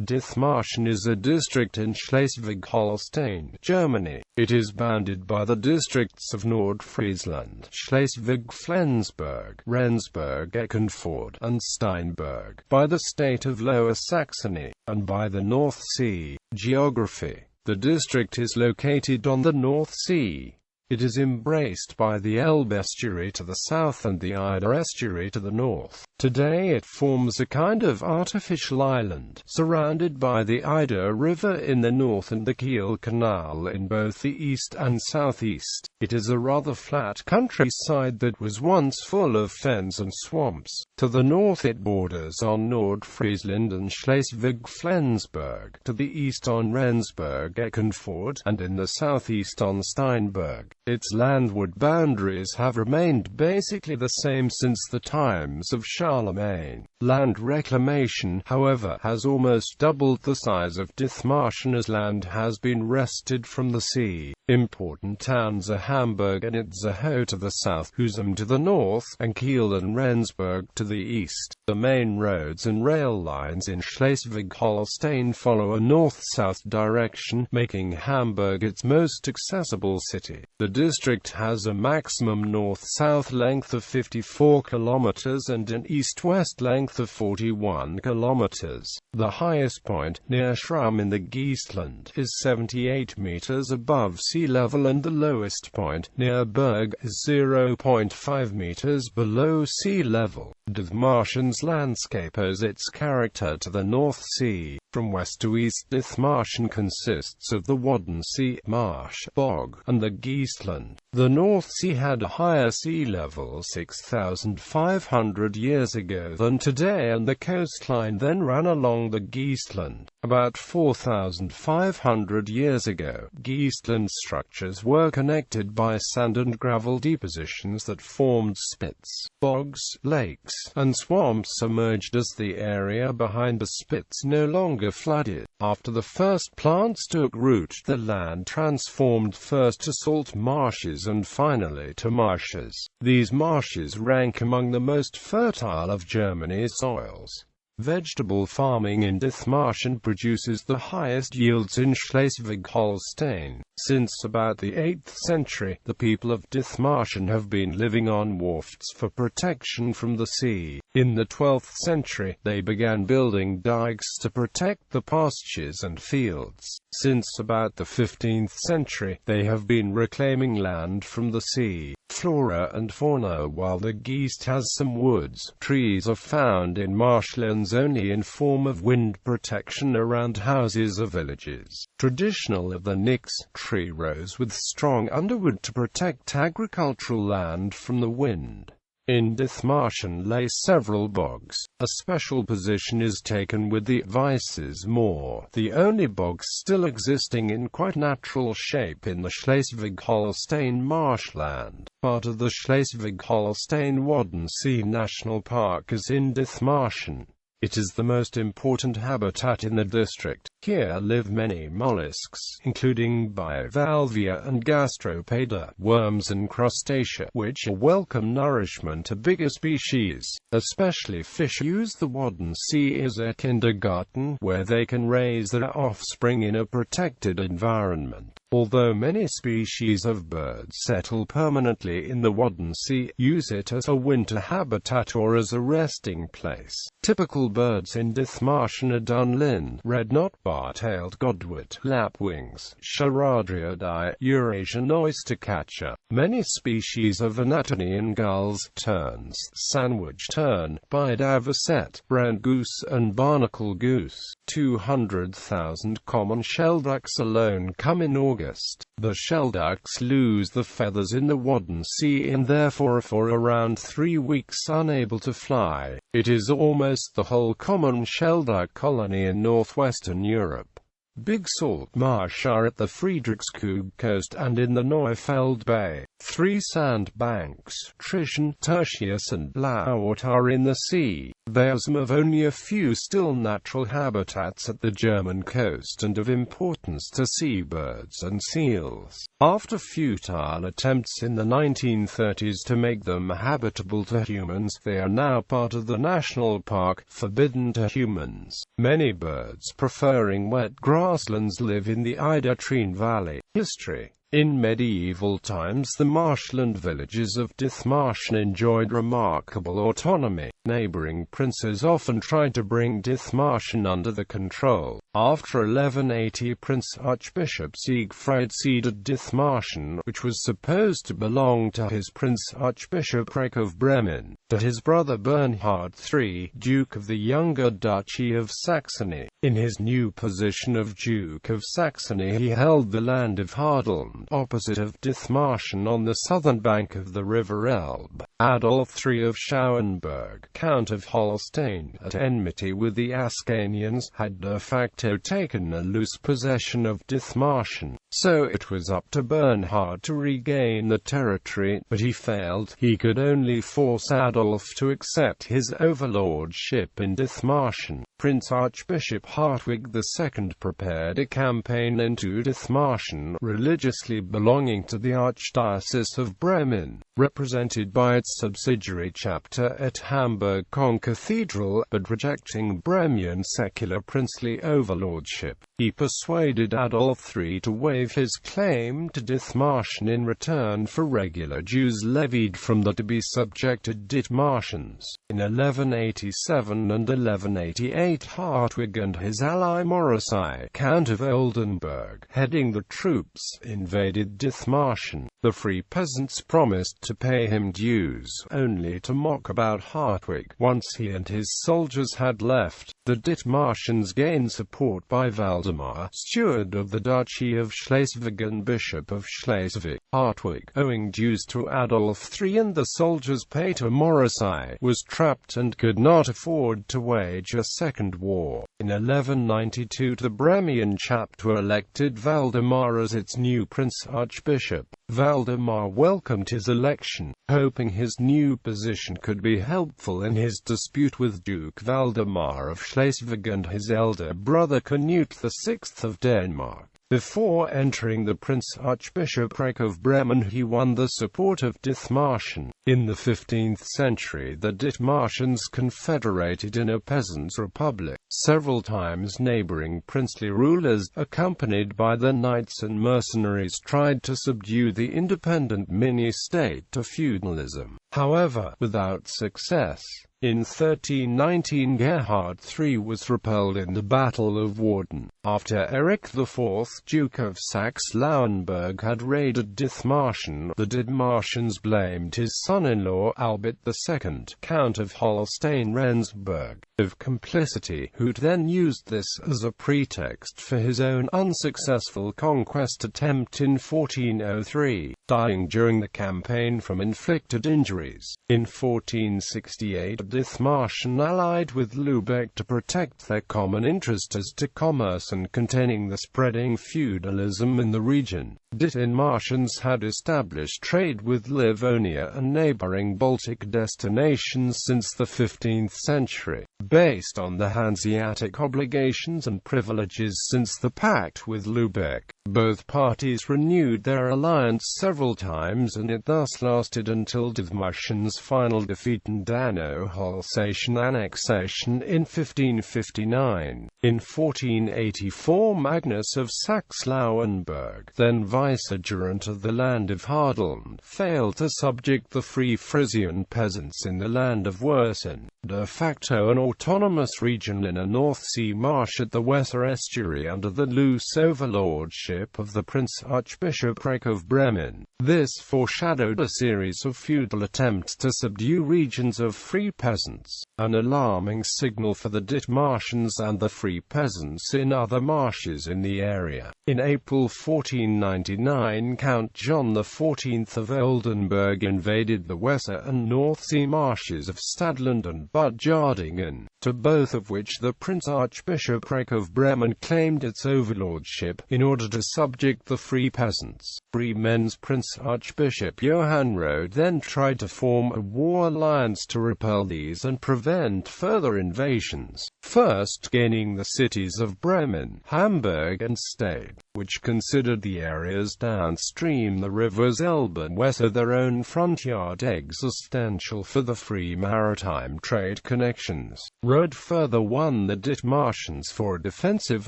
Dithmarschen is a district in Schleswig-Holstein, Germany. It is bounded by the districts of Nordfriesland, Schleswig-Flensburg, Rendsburg-Eckernförde, and Steinburg, by the state of Lower Saxony, and by the North Sea. Geography. The district is located on the North Sea. It is embraced by the Elbe estuary to the south and the Ida estuary to the north. Today it forms a kind of artificial island, surrounded by the Ida River in the north and the Kiel Canal in both the east and southeast. It is a rather flat countryside that was once full of fens and swamps. To the north it borders on Nordfriesland and Schleswig-Flensburg, to the east on Rendsburg-Eckernförde, and in the southeast on Steinburg. Its landward boundaries have remained basically the same since the times of Charlemagne. Land reclamation, however, has almost doubled the size of Dithmarschen as land has been wrested from the sea. Important towns are Hamburg and Itzehoe to the south, Husum to the north, and Kiel and Rendsburg to the east. The main roads and rail lines in Schleswig-Holstein follow a north-south direction, making Hamburg its most accessible city. The district has a maximum north-south length of 54 kilometers and an east-west length of 41 kilometers. The highest point, near Schramm in the Geestland, is 78 meters above sea level, and the lowest point, near Berg, is 0.5 meters below sea level. Dithmarschen's landscape owes its character to the North Sea. From west to east, Dithmarschen consists of the Waddensee, marsh, bog, and the Geestland. The North Sea had a higher sea level 6,500 years ago than today, and the coastline then ran along the Geestland. About 4,500 years ago, Geestland structures were connected by sand and gravel depositions that formed spits. Bogs, lakes, and swamps emerged as the area behind the spits no longer flooded. After the first plants took root, the land transformed first to salt marshes and finally to marshes. These marshes rank among the most fertile of Germany's soils. Vegetable farming in Dithmarschen produces the highest yields in Schleswig-Holstein. Since about the 8th century, the people of Dithmarschen have been living on wharfs for protection from the sea. In the 12th century, they began building dikes to protect the pastures and fields. Since about the 15th century, they have been reclaiming land from the sea. Flora and fauna. While the Geest has some woods, trees are found in marshlands only in form of wind protection around houses or villages. Traditional of the Nix tree rows with strong underwood to protect agricultural land from the wind. In Dithmarschen lay several bogs. A special position is taken with the Weisses Moor, the only bog still existing in quite natural shape in the Schleswig-Holstein marshland. Part of the Schleswig-Holstein Waddensee National Park is in Dithmarschen. It is the most important habitat in the district. Here live many mollusks, including bivalvia and gastropoda, worms and crustacea, which are welcome nourishment to bigger species. Especially fish use the Waddensee as a kindergarten, where they can raise their offspring in a protected environment. Although many species of birds settle permanently in the Waddensee, use it as a winter habitat or as a resting place. Typical birds in Dithmarschen are dunlin, red-knot bar-tailed godwit, lapwings, charadriidae, Eurasian oystercatcher. Many species of Anatolian gulls, terns, sandwich tern, birdavocet, brant goose and barnacle goose. 200,000 common shelducks alone come in August. The shelducks lose the feathers in the Waddensee and therefore are for around 3 weeks unable to fly. It is almost the whole common shelduck colony in northwestern Europe. Big salt marsh are at the Friedrichskoog coast and in the Neufeld Bay. Three sandbanks, Trischen, Tertius and Laut, are in the sea. They are some of only a few still natural habitats at the German coast and of importance to seabirds and seals. After futile attempts in the 1930s to make them habitable to humans, they are now part of the national park, forbidden to humans. Many birds preferring wet grasslands live in the Ida-Trene Valley. History. In medieval times, the marshland villages of Dithmarschen enjoyed remarkable autonomy. Neighboring princes often tried to bring Dithmarschen under their control. After 1180, Prince Archbishop Siegfried ceded Dithmarschen, which was supposed to belong to his Prince Archbishopric of Bremen, to his brother Bernhard III, Duke of the Younger Duchy of Saxony. In his new position of Duke of Saxony, he held the land of Hadeln, opposite of Dithmarschen on the southern bank of the river Elbe. Adolf III of Schauenburg, Count of Holstein, at enmity with the Ascanians, had de facto taken a loose possession of Dithmarschen, so it was up to Bernhard to regain the territory, but he failed. He could only force Adolf to accept his overlordship in Dithmarschen. Prince Archbishop Hartwig II prepared a campaign into Dithmarschen, religiously belonging to the Archdiocese of Bremen, represented by its subsidiary chapter at Hamburg Cathedral, but rejecting Bremian secular princely overlordship. He persuaded Adolf III to waive his claim to Dithmarschen in return for regular dues levied from the to-be-subjected Dithmarschens. In 1187 and 1188, Hartwig and his ally Morosei, Count of Oldenburg, heading the troops, invaded Dithmarschen. The free peasants promised to pay him dues, only to mock about Hartwig. Once he and his soldiers had left, the Dithmarschens gained support by Valdemar, steward of the Duchy of Schleswig and Bishop of Schleswig. Hartwig, owing dues to Adolf III and the soldiers' pay to Morosei, was trapped and could not afford to wage a second war. In 1192, the Bremian chapter elected Valdemar as its new Prince-Archbishop. Valdemar welcomed his election, hoping his new position could be helpful in his dispute with Duke Valdemar of Schleswig and his elder brother Canute VI of Denmark. Before entering the Prince-Archbishopric of Bremen, he won the support of Dithmarschen. In the 15th century, the Dithmarschens confederated in a peasants' republic. Several times neighboring princely rulers, accompanied by the knights and mercenaries, tried to subdue the independent mini-state to feudalism, however, without success. In 1319, Gerhard III was repelled in the Battle of Warden, after Eric IV, Duke of Saxe-Lauenburg, had raided Dithmarschen. The Dithmarschens blamed his son-in-law, Albert II, Count of Holstein-Rendsburg, of complicity, who then used this as a pretext for his own unsuccessful conquest attempt in 1403, dying during the campaign from inflicted injuries. In 1468, Dithmarschen allied with Lübeck to protect their common interest as to commerce and containing the spreading feudalism in the region. Dithmarschens had established trade with Livonia and neighboring Baltic destinations since the 15th century, based on the Hanseatic obligations and privileges since the pact with Lübeck. Both parties renewed their alliance several times, and it thus lasted until Dithmarschen's final defeat and Dano-Alsatian annexation in 1559. In 1484, Magnus of Saxe-Lauenburg, then vicegerent of the land of Hadeln, failed to subject the Free Frisian peasants in the land of Wersen, de facto an autonomous region in a North Sea marsh at the Weser estuary under the loose overlordship of the Prince-Archbishopric of Bremen. This foreshadowed a series of feudal attempts to subdue regions of free peasants, an alarming signal for the Dithmarschens and the free peasants in other marshes in the area. In April 1499, Count John XIV of Oldenburg invaded the Weser and North Sea marshes of Stadland and Bad Jardingen. to both of which the Prince-Archbishopric of Bremen claimed its overlordship, in order to subject the free peasants. Bremen's Prince-Archbishop Johann Rode then tried to form a war alliance to repel these and prevent further invasions, first gaining the cities of Bremen, Hamburg and Stade, which considered the areas downstream the rivers Elbe and Weser their own front yard existential for the free maritime trade connections. Rode further won the Dithmarschens for a defensive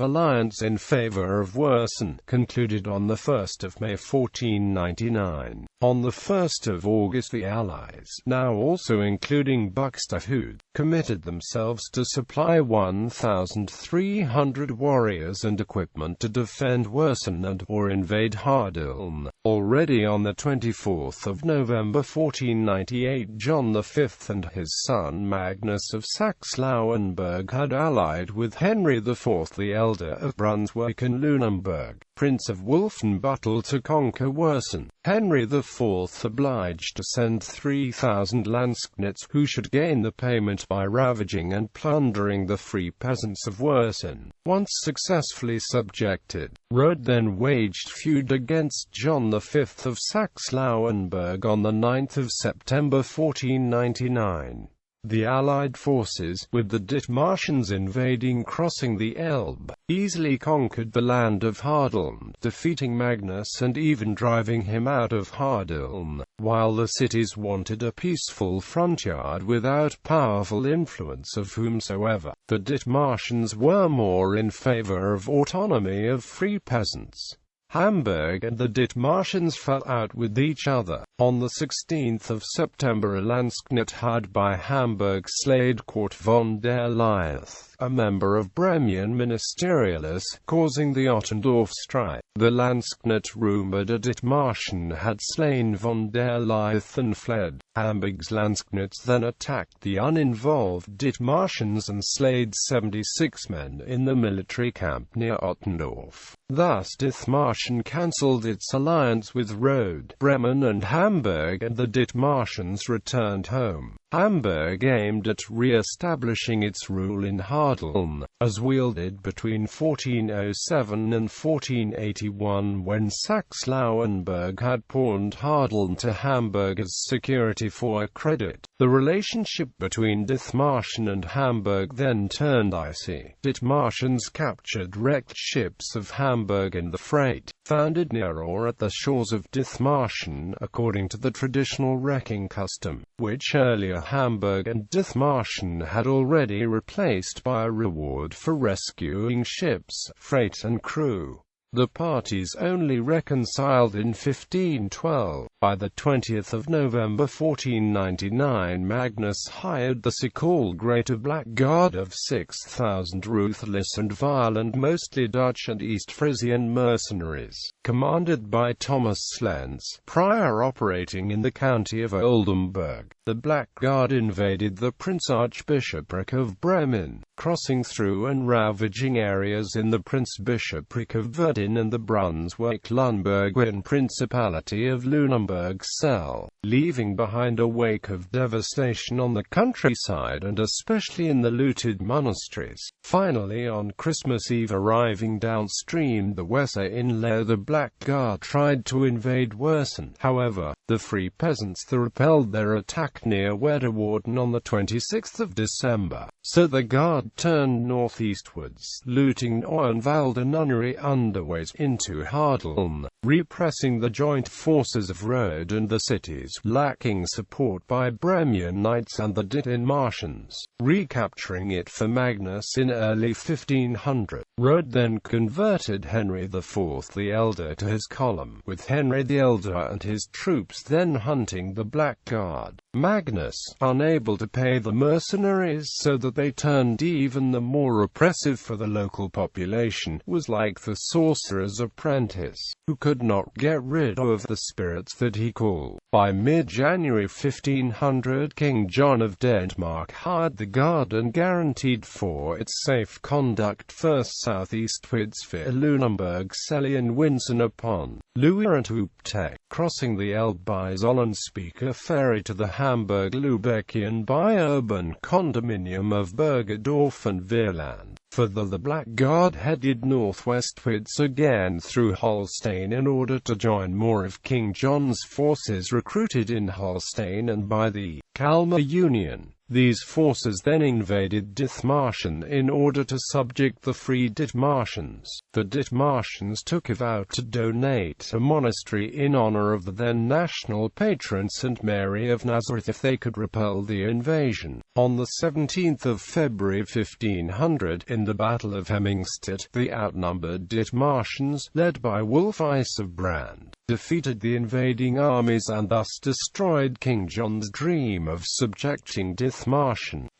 alliance in favor of Wurzen, concluded on 1 May 1499. On 1 August the Allies, now also including Buxtehude, committed themselves to supply 1,300 warriors and equipment to defend Wurzen and/or invade Hadeln. Already on 24 November 1498 John V and his son Magnus of Saxe-Lauenburg had allied with Henry IV the Elder of Brunswick and Lunenburg, Prince of Wolfenbüttel, to conquer Wurzen. Henry IV obliged to send 3,000 Landsknechts, who should gain the payment by ravaging and plundering the free peasants of Wurzen. Once successfully subjected, Rode then waged feud against John V of Saxe-Lauenburg on 9 September 1499. The Allied forces, with the Dithmarschens invading crossing the Elbe, easily conquered the land of Hadeln, defeating Magnus and even driving him out of Hadeln, while the cities wanted a peaceful front yard without powerful influence of whomsoever. The Dithmarschens were more in favor of autonomy of free peasants. Hamburg and the Dithmarschens fell out with each other. On 16 September a Landsknecht hired by Hamburg slayed Kurt von der Leith, a member of Bremian ministerialists, causing the Ottendorf strife. The Landsknecht rumored a Dithmarschen had slain von der Leith and fled. Hamburg's Landsknechts then attacked the uninvolved Dithmarschens and slayed 76 men in the military camp near Ottendorf. Thus Dithmarschen cancelled its alliance with Rode, Bremen and Hamburg, and the Dithmarschens returned home. Hamburg aimed at re-establishing its rule in Hadeln, as wielded between 1407 and 1481 when Saxe-Lauenburg had pawned Hadeln to Hamburg as security for a credit. The relationship between Dithmarschen and Hamburg then turned icy. Dithmarschens captured wrecked ships of Hamburg and the freight, founded near or at the shores of Dithmarschen, according to the traditional wrecking custom, which earlier Hamburg and Dithmarschen had already replaced by a reward for rescuing ships, freight and crew. The parties only reconciled in 1512. By the 20th of November 1499 Magnus hired the so-called Greater Black Guard of 6,000 ruthless and violent, mostly Dutch and East Frisian mercenaries, commanded by Thomas Slens, prior operating in the county of Oldenburg. The Black Guard invaded the Prince-Archbishopric of Bremen, crossing through and ravaging areas in the Prince-Bishopric of Verdun and the Brunswick-Lunenburgian Principality of Lunenburg cell, leaving behind a wake of devastation on the countryside and especially in the looted monasteries. Finally, on Christmas Eve, arriving downstream the Weser in Leer, the Black Guard tried to invade Wurzen. However, the free peasants repelled their attack near Wederwarden on the 26th of December. So the Guard turned northeastwards, looting Neuenwalde nunnery underways into Hadeln, repressing the joint forces of Rode and the cities, lacking support by Bremianites and the Dithmarschens, recapturing it for Magnus in early 1500. Rode then converted Henry IV the Elder to his column, with Henry the Elder and his troops then hunting the Black Guard. Magnus, unable to pay the mercenaries so that they turned even the more oppressive for the local population, was like the sorcerer's apprentice, who could not get rid of the spirits that he called. By mid-January 1500 King John of Denmark hired the Guard and guaranteed for its safe conduct first southeastwards via Lunenburg, Celle and Winsen-upon-Luhe and Uptech, crossing the Elbe by Zollenspeaker ferry to the Hamburg-Lübeckian bi-urban condominium of Bergedorf and Weerland. Further, the Black Guard headed northwestwards again through Holstein in order to join more of King John's forces recruited in Holstein and by the Kalmar Union. These forces then invaded Dithmarschen in order to subject the Free Dithmarschens. The Dithmarschens took a vow to donate a monastery in honor of the then national patron St. Mary of Nazareth if they could repel the invasion. On the 17th of February 1500, in the Battle of Hemmingstedt, the outnumbered Dithmarschens, led by Wulf-Ice of Brand, defeated the invading armies and thus destroyed King John's dream of subjecting Dithmarschen.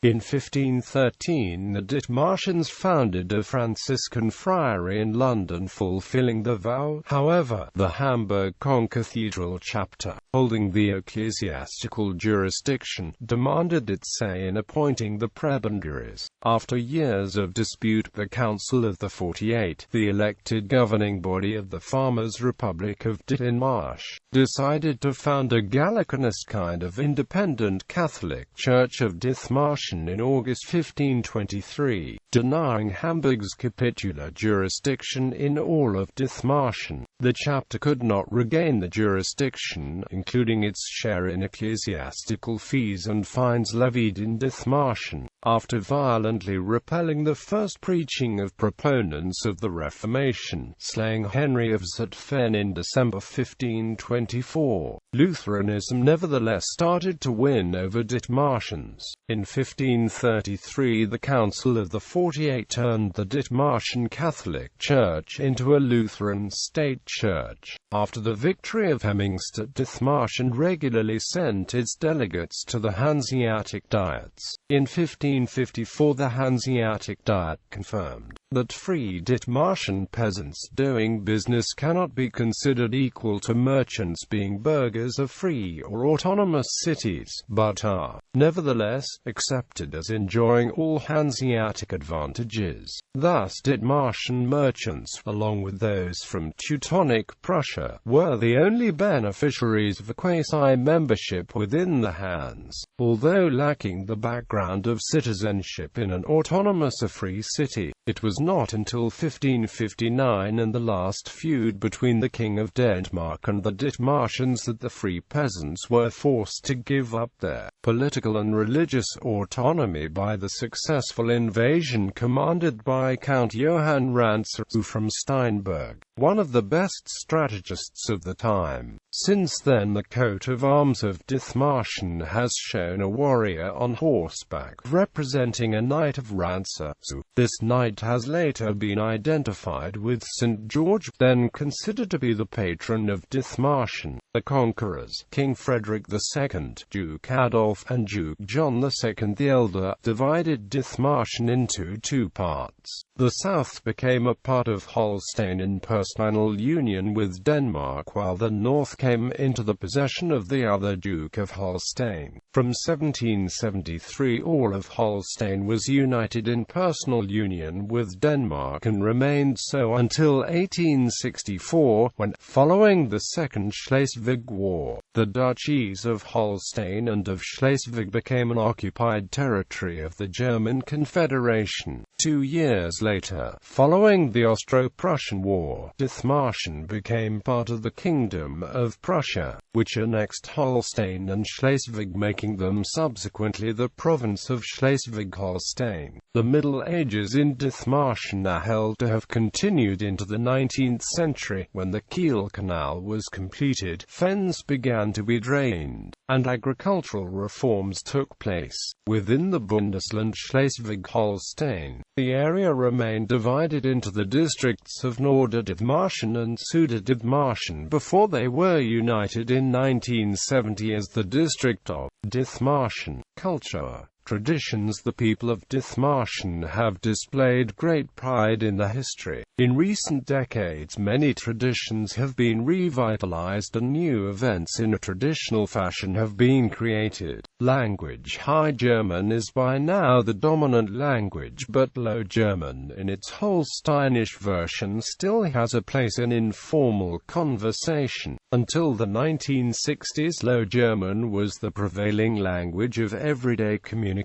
In 1513 the Dithmarschens founded a Franciscan friary in London fulfilling the vow. However, the Hamburg Concathedral chapter, holding the ecclesiastical jurisdiction, demanded its say in appointing the prebendaries. After years of dispute, the Council of the 48, the elected governing body of the Farmers' Republic of Dithmarschen, decided to found a Gallicanist kind of independent Catholic Church of Dithmarschen in August 1523, denying Hamburg's capitular jurisdiction in all of Dithmarschen. The chapter could not regain the jurisdiction, including its share in ecclesiastical fees and fines levied in Dithmarschen, after violently repelling the first preaching of proponents of the Reformation, slaying Henry of Zutphen in December 1524. Lutheranism nevertheless started to win over Dithmarschens. In 1533 the Council of the 48 turned the Dithmarschen Catholic Church into a Lutheran state church. After the victory of Hemmingstedt, Dithmarschen regularly sent its delegates to the Hanseatic Diets. In 1554 the Hanseatic Diet confirmed that free Dithmarschen peasants doing business cannot be considered equal to merchants being burghers of free or autonomous cities, but are, nevertheless, accepted as enjoying all Hanseatic advantages. Thus Dithmarschen merchants, along with those from Teutonic Prussia, were the only beneficiaries of a quasi-membership within the Hanse, although lacking the background of citizenship in an autonomous or free city. It was not until 1559 and the last feud between the King of Denmark and the Dithmarschens that the free peasants were forced to give up their political and religious autonomy by the successful invasion commanded by Count Johann Rantzau from Steinburg, one of the best strategists of the time. Since then the coat of arms of Dithmarschen has shown a warrior on horseback representing a knight of Rantzau. This knight has later been identified with St. George, then considered to be the patron of Dithmarschen. The conquerors, King Frederick II, Duke Adolf, and Duke John II the Elder, divided Dithmarschen into two parts. The south became a part of Holstein in personal union with Denmark, while the north came into the possession of the other Duke of Holstein. From 1773 all of Holstein was united in personal union with Denmark and remained so until 1864, when, following the Second Schleswig War, the Duchies of Holstein and of Schleswig became an occupied territory of the German Confederation. 2 years later, following the Austro-Prussian War, Dithmarschen became part of the Kingdom of Prussia, which annexed Holstein and Schleswig, making them subsequently the province of Schleswig-Holstein. The Middle Ages in Dithmarschen are held to have continued into the 19th century, when the Kiel Canal was completed, fens began to be drained, and agricultural reforms took place. Within the Bundesland Schleswig-Holstein, the area remained divided into the districts of Norderdithmarschen and Süderdithmarschen before they were united in 1970 as the district of Dithmarschen. Culture. traditions. The people of Dithmarschen have displayed great pride in the history. In recent decades, many traditions have been revitalized and new events in a traditional fashion have been created. Language: High German is by now the dominant language, but Low German, in its Holsteinish version, still has a place in informal conversation. Until the 1960s, Low German was the prevailing language of everyday communication.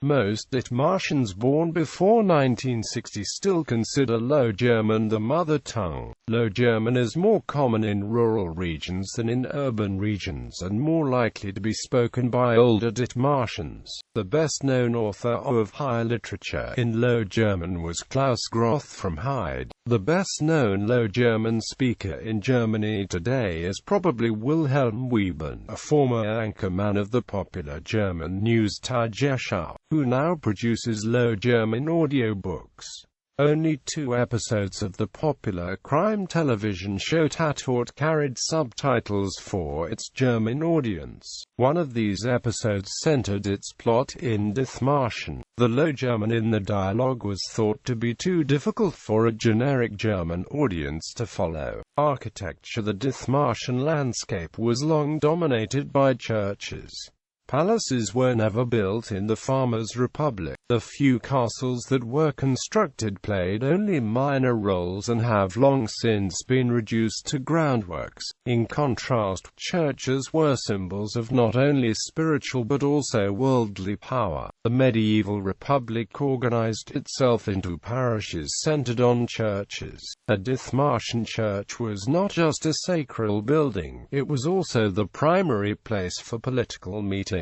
Most Dithmarschens born before 1960 still consider Low German the mother tongue. Low German is more common in rural regions than in urban regions, and more likely to be spoken by older Dithmarschens. The best-known author of high literature in Low German was Klaus Groth from Heide. The best-known Low German speaker in Germany today is probably Wilhelm Wieben, a former anchorman of the popular German news Tagesschau, who now produces Low German audiobooks. Only 2 episodes of the popular crime television show Tatort carried subtitles for its German audience. One of these episodes centered its plot in Dithmarschen. The Low German in the dialogue was thought to be too difficult for a generic German audience to follow. Architecture: the Dithmarschen landscape was long dominated by churches. Palaces were never built in the Farmers' Republic. The few castles that were constructed played only minor roles and have long since been reduced to groundworks. In contrast, churches were symbols of not only spiritual but also worldly power. The medieval republic organized itself into parishes centered on churches. A Dithmarschen church was not just a sacral building, it was also the primary place for political meetings.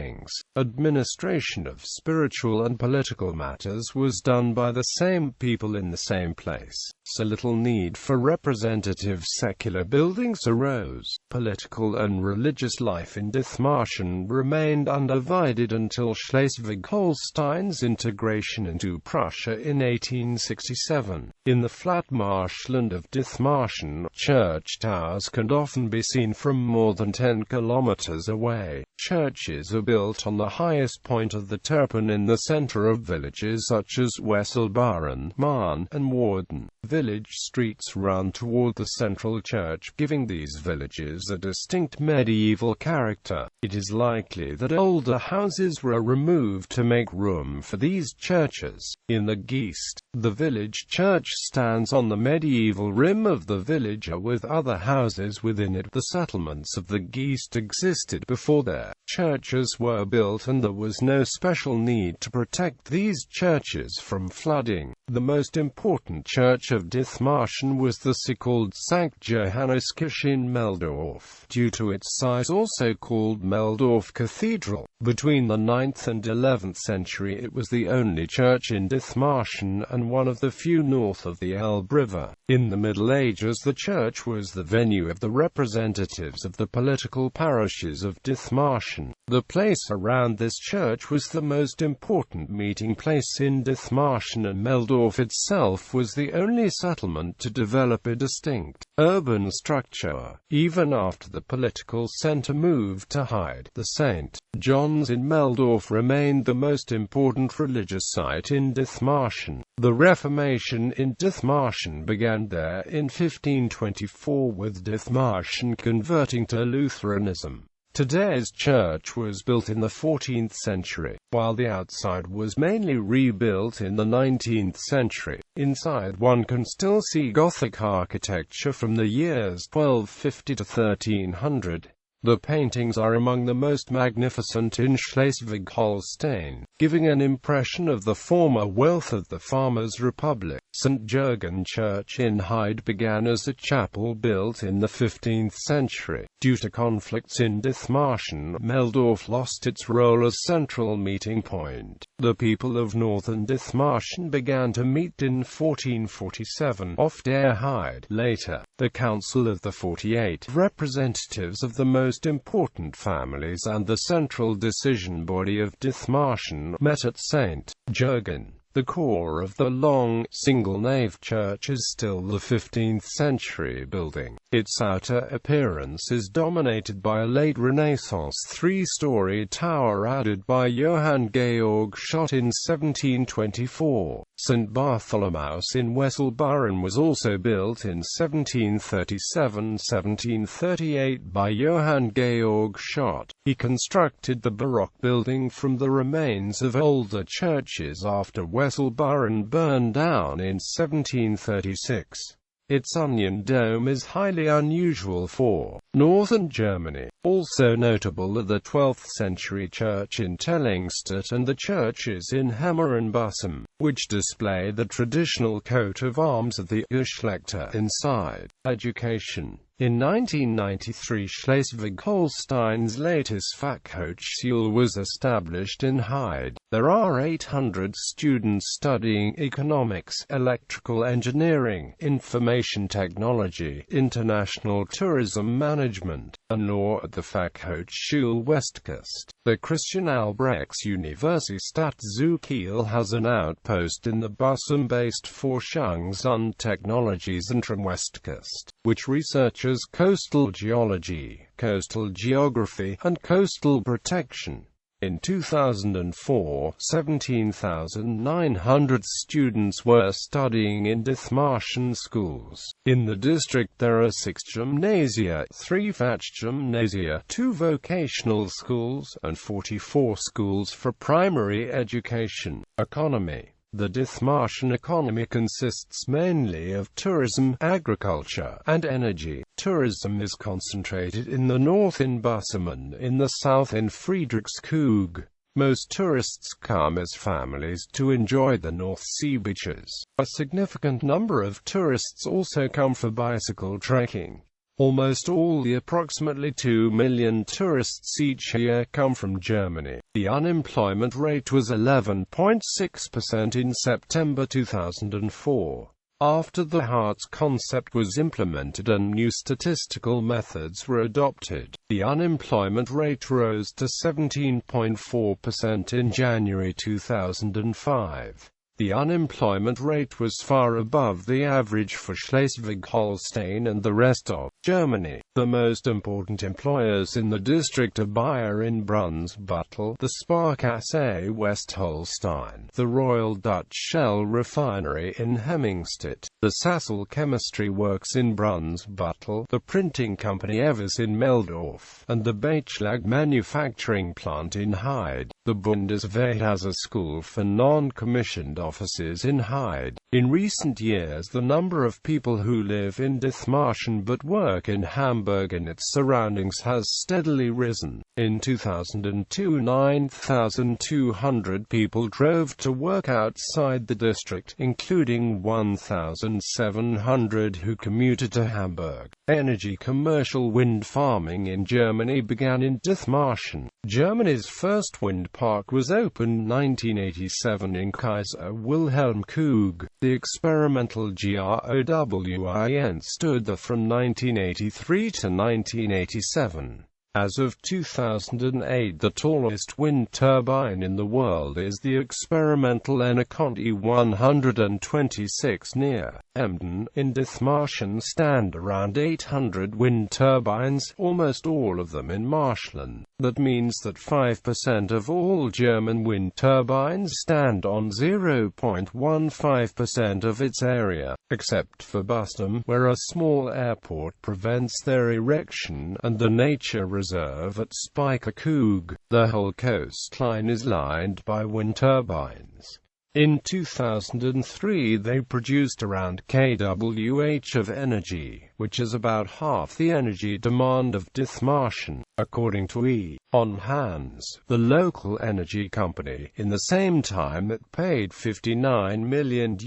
Administration of spiritual and political matters was done by the same people in the same place, so little need for representative secular buildings arose. Political and religious life in Dithmarschen remained undivided until Schleswig-Holstein's integration into Prussia in 1867. In the flat marshland of Dithmarschen, church towers can often be seen from more than 10 kilometers away. Churches are built on the highest point of the Terpen in the center of villages such as Wesselbaren, Mahn, and Warden. Village streets run toward the central church, giving these villages a distinct medieval character. It is likely that older houses were removed to make room for these churches. In the Geest, the village church stands on the medieval rim of the village with other houses within it. The settlements of the Geest existed before their churches were built, and there was no special need to protect these churches from flooding. The most important church of Dithmarschen was the so-called St. Johanniskirche in Meldorf, due to its size also called Meldorf Cathedral. Between the 9th and 11th century it was the only church in Dithmarschen and one of the few north of the Elbe River. In the Middle Ages the church was the venue of the representatives of the political parishes of Dithmarschen. The place around this church was the most important meeting place in Dithmarschen, and Meldorf itself was the only settlement to develop a distinct urban structure. Even after the political center moved to Heide, the St. John's in Meldorf remained the most important religious site in Dithmarschen. The Reformation in Dithmarschen began there in 1524, with Dithmarschen converting to Lutheranism. Today's church was built in the 14th century, while the outside was mainly rebuilt in the 19th century. Inside one can still see Gothic architecture from the years 1250 to 1300. The paintings are among the most magnificent in Schleswig-Holstein, giving an impression of the former wealth of the Farmers' Republic. St. Jürgen Church in Heide began as a chapel built in the 15th century. Due to conflicts in Dithmarschen, Meldorf lost its role as central meeting point. The people of northern Dithmarschen began to meet in 1447 off der Heide. Later, the Council of the 48 representatives of the most important families and the central decision body of Dithmarschen met at St. Jürgen. The core of the long, single-nave church is still the 15th-century building. Its outer appearance is dominated by a late Renaissance three-story tower added by Johann Georg Schott in 1724. St. Bartholomew's in Wesselburen was also built in 1737–1738 by Johann Georg Schott. He constructed the Baroque building from the remains of older churches after Wesselburen burned down in 1736. Its onion dome is highly unusual for northern Germany. Also notable are the 12th-century church in Tellingstedt and the churches in Hemmer and Bussum, which display the traditional coat of arms of the Geschlechter inside. Education. In 1993, Schleswig-Holstein's latest Fachhochschule was established in Heide. There are 800 students studying economics, electrical engineering, information technology, international tourism management, and law at the Fachhochschule Westkust. The Christian Albrechts Universität zu Kiel has an outpost in the Bussum-based Forschungs- und Technologiezentrum Westkust, which researches coastal geology, coastal geography, and coastal protection. In 2004, 17,900 students were studying in Dithmarschen schools. In the district there are 6 gymnasia, 3 Fachgymnasia, 2 vocational schools, and 44 schools for primary education. Economy. The Dithmarschen economy consists mainly of tourism, agriculture, and energy. Tourism is concentrated in the north in Bussum and in the south in Friedrichskoog. Most tourists come as families to enjoy the North Sea beaches. A significant number of tourists also come for bicycle trekking. Almost all the approximately 2 million tourists each year come from Germany. The unemployment rate was 11.6% in September 2004. After the Hartz concept was implemented and new statistical methods were adopted, the unemployment rate rose to 17.4% in January 2005. The unemployment rate was far above the average for Schleswig-Holstein and the rest of Germany. The most important employers in the district are Bayer in Brunsbüttel, the Sparkasse West-Holstein, the Royal Dutch Shell Refinery in Hemmingstedt, the Sasol Chemistry Works in Brunsbüttel, the printing company Evers in Meldorf, and the Beitschlag manufacturing plant in Heide. The Bundeswehr has a school for non-commissioned officers in Heide. In recent years, the number of people who live in Dithmarschen but work in Hamburg and its surroundings has steadily risen. In 2002, 9,200 people drove to work outside the district, including 1,700 who commuted to Hamburg. Energy. Commercial wind farming in Germany began in Dithmarschen. Germany's first wind park was opened 1987 in Kaiser Wilhelm Kug. The experimental GROWIN stood there from 1983 to 1987. As of 2008, the tallest wind turbine in the world is the experimental Eneconti 126 near Emden. In Dithmarschen stand around 800 wind turbines, almost all of them in marshland. That means that 5% of all German wind turbines stand on 0.15% of its area, except for Bussum, where a small airport prevents their erection, and the nature reserve at Speicherkug. The whole coastline is lined by wind turbines. In 2003 they produced around kWh of energy, which is about half the energy demand of Dithmarschen, according to E. on Hans, the local energy company. In the same time it paid €59 million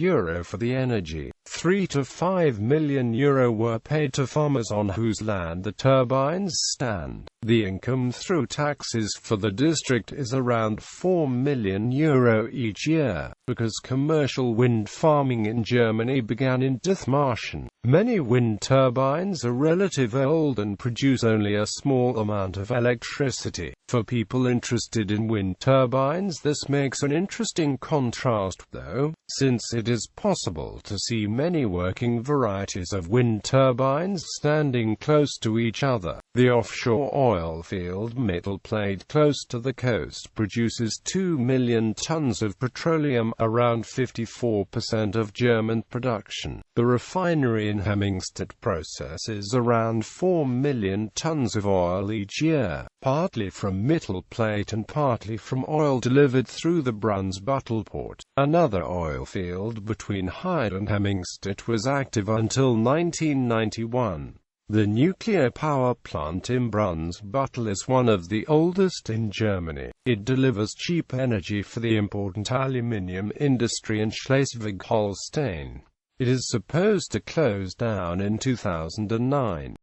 for the energy. 3 to 5 million euro were paid to farmers on whose land the turbines stand. The income through taxes for the district is around €4 million each year. because commercial wind farming in Germany began in Dithmarschen. Many wind turbines are relatively old and produce only a small amount of electricity. For people interested in wind turbines, this makes an interesting contrast, though, since it is possible to see many working varieties of wind turbines standing close to each other. The offshore oil field Mittel Plate close to the coast produces 2 million tons of petroleum, around 54% of German production. The refinery in Hemmingstedt processes around 4 million tons of oil each year, partly from Mittel Plate and partly from oil delivered through the Brunsbüttel port. Another oil field between Hyde and Hemmingstedt was active until 1991. The nuclear power plant in Brunsbüttel is one of the oldest in Germany. It delivers cheap energy for the important aluminium industry in Schleswig-Holstein. It is supposed to close down in 2009.